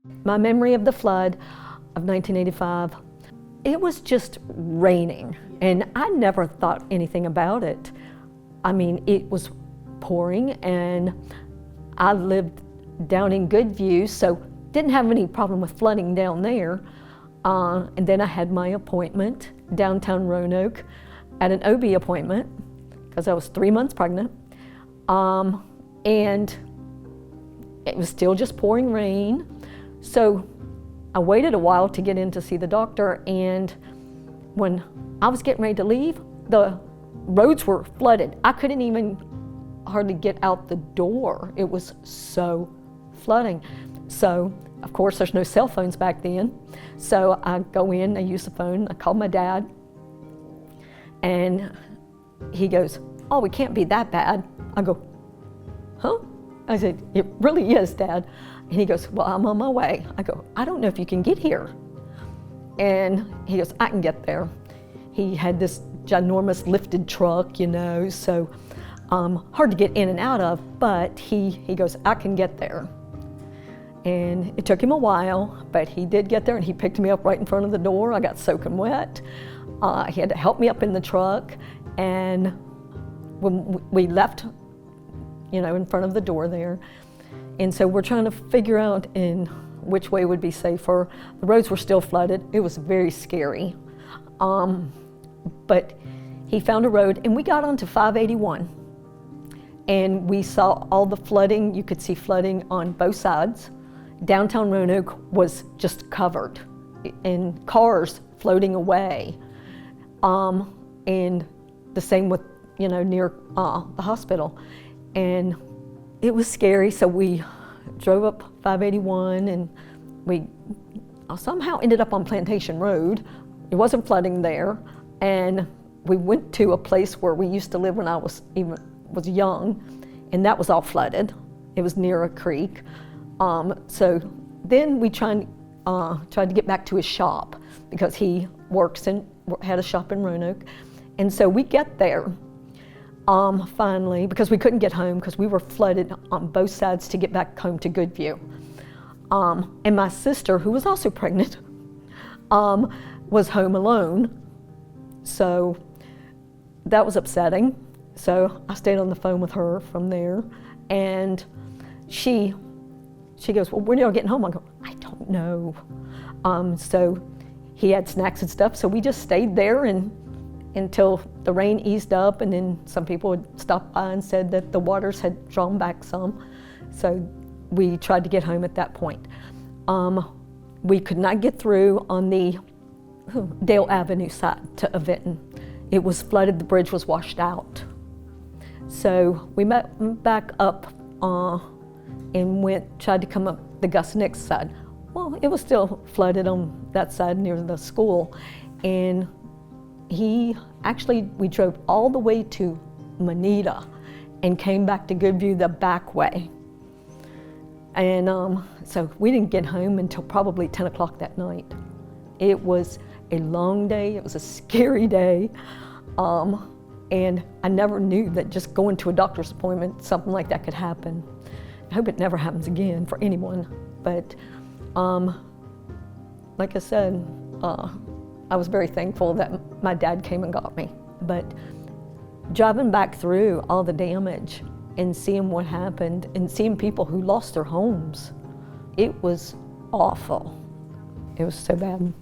My memory of the flood of 1985, it was just raining, and I never thought anything about it. I mean, it was pouring, and I lived down in Goodview, so didn't have any problem with flooding down there. And then I had my appointment downtown Roanoke at an OB appointment because I was 3 months pregnant. And it was still just pouring rain. So I waited a while to get in to see the doctor, and when I was getting ready to leave, the roads were flooded. I couldn't even hardly get out the door. It was so flooding. So, of course, there's no cell phones back then. So I go in, I use the phone, I call my dad, and he goes, "Oh, it can't be that bad." I go, "Huh?" I said, "It really is, Dad." And he goes, "Well, I'm on my way." I go, "I don't know if you can get here." And he goes, "I can get there." He had this ginormous lifted truck, you know, so hard to get in and out of, but he goes, "I can get there." And it took him a while, but he did get there, and he picked me up right in front of the door. I got soaking wet. He had to help me up in the truck, and when we left, you know, in front of the door there, and so we're trying to figure out in which way would be safer. The roads were still flooded. It was very scary. But he found a road, and we got onto 581, and we saw all the flooding. You could see flooding on both sides. Downtown Roanoke was just covered, and cars floating away. And the same with, you know, near the hospital. And it was scary, so we drove up 581, and we somehow ended up on Plantation Road. It wasn't flooding there, and we went to a place where we used to live when I was young, and that was all flooded. It was near a creek. So then we tried to get back to his shop because he works and had a shop in Roanoke, and so we get there. Finally, because we couldn't get home because we were flooded on both sides to get back home to Goodview. And my sister, who was also pregnant, was home alone. So that was upsetting. So I stayed on the phone with her from there, and she goes, "Well, when are you getting home?" I go, "I don't know." So he had snacks and stuff, so we just stayed there until the rain eased up, and then some people would stop by and said that the waters had drawn back some. So we tried to get home at that point. We could not get through on the Dale Avenue side to Vinton. It was flooded, the bridge was washed out. So we met back up and tried to come up the Gus Nix side. Well, it was still flooded on that side near the school, and we drove all the way to Moneta and came back to Goodview the back way. And so we didn't get home until probably 10 o'clock that night. It was a long day, it was a scary day, and I never knew that just going to a doctor's appointment, something like that could happen. I hope it never happens again for anyone, but like I said, I was very thankful that my dad came and got me. But driving back through all the damage and seeing what happened and seeing people who lost their homes, it was awful. It was so bad.